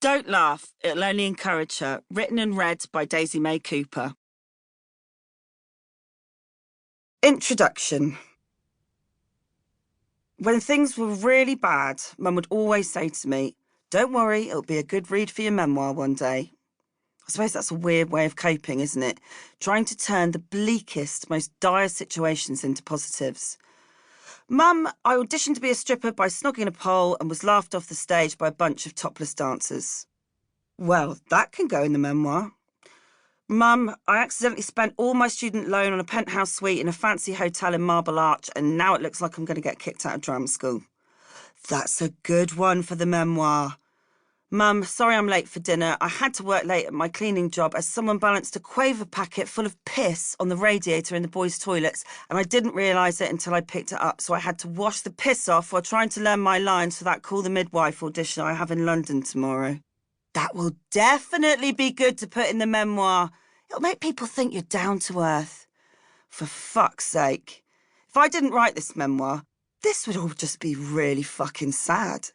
Don't laugh, it'll only encourage her. Written and read by Daisy May Cooper. Introduction. When things were really bad, Mum would always say to me, "Don't worry, it'll be a good read for your memoir one day." I suppose that's a weird way of coping, isn't it? Trying to turn the bleakest, most dire situations into positives. Mum, I auditioned to be a stripper by snogging a pole and was laughed off the stage by a bunch of topless dancers. Well, that can go in the memoir. Mum, I accidentally spent all my student loan on a penthouse suite in a fancy hotel in Marble Arch, and now it looks like I'm going to get kicked out of drama school. That's a good one for the memoir. Mum, sorry I'm late for dinner. I had to work late at my cleaning job as someone balanced a Quaver packet full of piss on the radiator in the boys' toilets, and I didn't realise it until I picked it up, so I had to wash the piss off while trying to learn my lines for that Call the Midwife audition I have in London tomorrow. That will definitely be good to put in the memoir. It'll make people think you're down to earth. For fuck's sake. If I didn't write this memoir, this would all just be really fucking sad.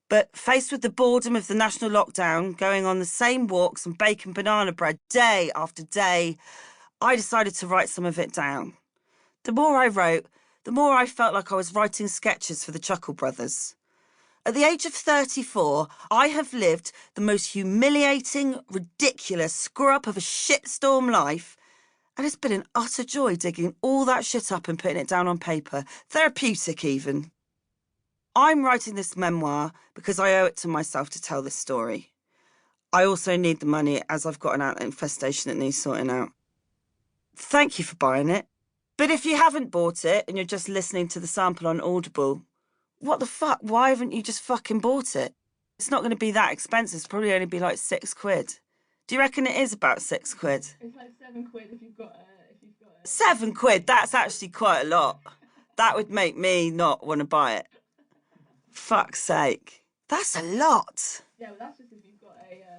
But faced with the boredom of the national lockdown, going on the same walks and baking banana bread day after day, I decided to write some of it down. The more I wrote, the more I felt like I was writing sketches for the Chuckle Brothers. At the age of 34, I have lived the most humiliating, ridiculous screw-up of a shitstorm life, and it's been an utter joy digging all that shit up and putting it down on paper, therapeutic even. I'm writing this memoir because I owe it to myself to tell this story. I also need the money as I've got an ant infestation that needs sorting out. Thank you for buying it. But if you haven't bought it and you're just listening to the sample on Audible, what the fuck? Why haven't you just fucking bought it? It's not going to be that expensive. It's probably only be like £6. Do you reckon it is about £6? It's like £7 if you've got a... £7? That's actually quite a lot. That would make me not want to buy it. Fuck's sake. That's a lot. Yeah, well, that's just if you've got a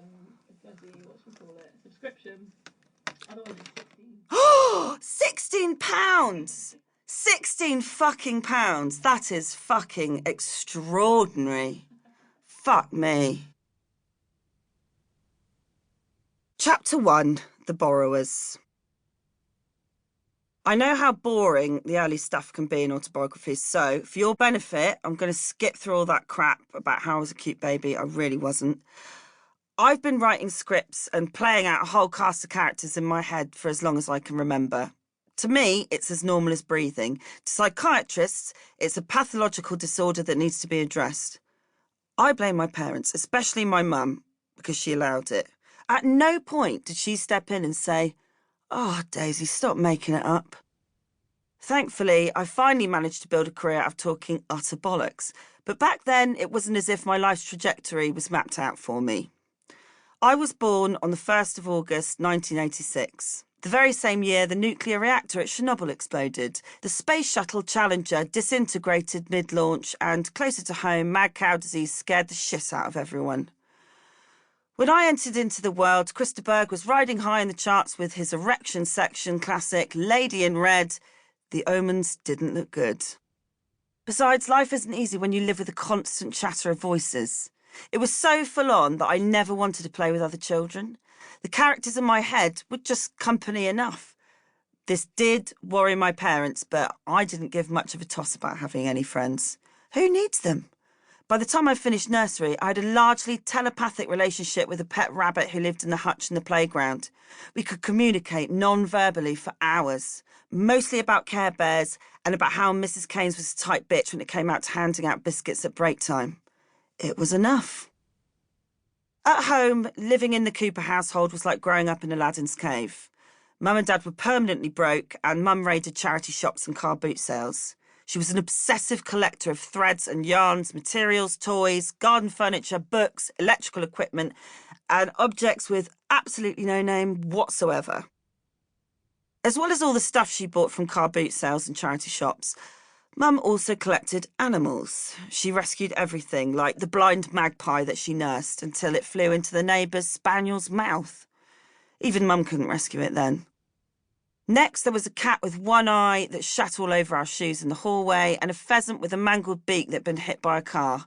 bloody, subscription. Otherwise it's £16! £16 That is fucking extraordinary. Fuck me. Chapter 1, The Borrowers. I know how boring the early stuff can be in autobiographies, so for your benefit, I'm going to skip through all that crap about how I was a cute baby. I really wasn't. I've been writing scripts and playing out a whole cast of characters in my head for as long as I can remember. To me, it's as normal as breathing. To psychiatrists, it's a pathological disorder that needs to be addressed. I blame my parents, especially my mum, because she allowed it. At no point did she step in and say, "Oh, Daisy, stop making it up." Thankfully, I finally managed to build a career out of talking utter bollocks. But back then, it wasn't as if my life's trajectory was mapped out for me. I was born on the 1st of August, 1986. The very same year the nuclear reactor at Chernobyl exploded. The Space Shuttle Challenger disintegrated mid-launch, and closer to home, mad cow disease scared the shit out of everyone. When I entered into the world, Christa Berg was riding high in the charts with his erection section classic, Lady in Red. The omens didn't look good. Besides, life isn't easy when you live with a constant chatter of voices. It was so full on that I never wanted to play with other children. The characters in my head were just company enough. This did worry my parents, but I didn't give much of a toss about having any friends. Who needs them? By the time I finished nursery, I had a largely telepathic relationship with a pet rabbit who lived in the hutch in the playground. We could communicate non-verbally for hours, mostly about Care Bears and about how Mrs. Keynes was a tight bitch when it came out to handing out biscuits at break time. It was enough. At home, living in the Cooper household was like growing up in Aladdin's cave. Mum and Dad were permanently broke, and Mum raided charity shops and car boot sales. She was an obsessive collector of threads and yarns, materials, toys, garden furniture, books, electrical equipment, and objects with absolutely no name whatsoever. As well as all the stuff she bought from car boot sales and charity shops, Mum also collected animals. She rescued everything, like the blind magpie that she nursed until it flew into the neighbour's spaniel's mouth. Even Mum couldn't rescue it then. Next, there was a cat with one eye that shat all over our shoes in the hallway, and a pheasant with a mangled beak that had been hit by a car.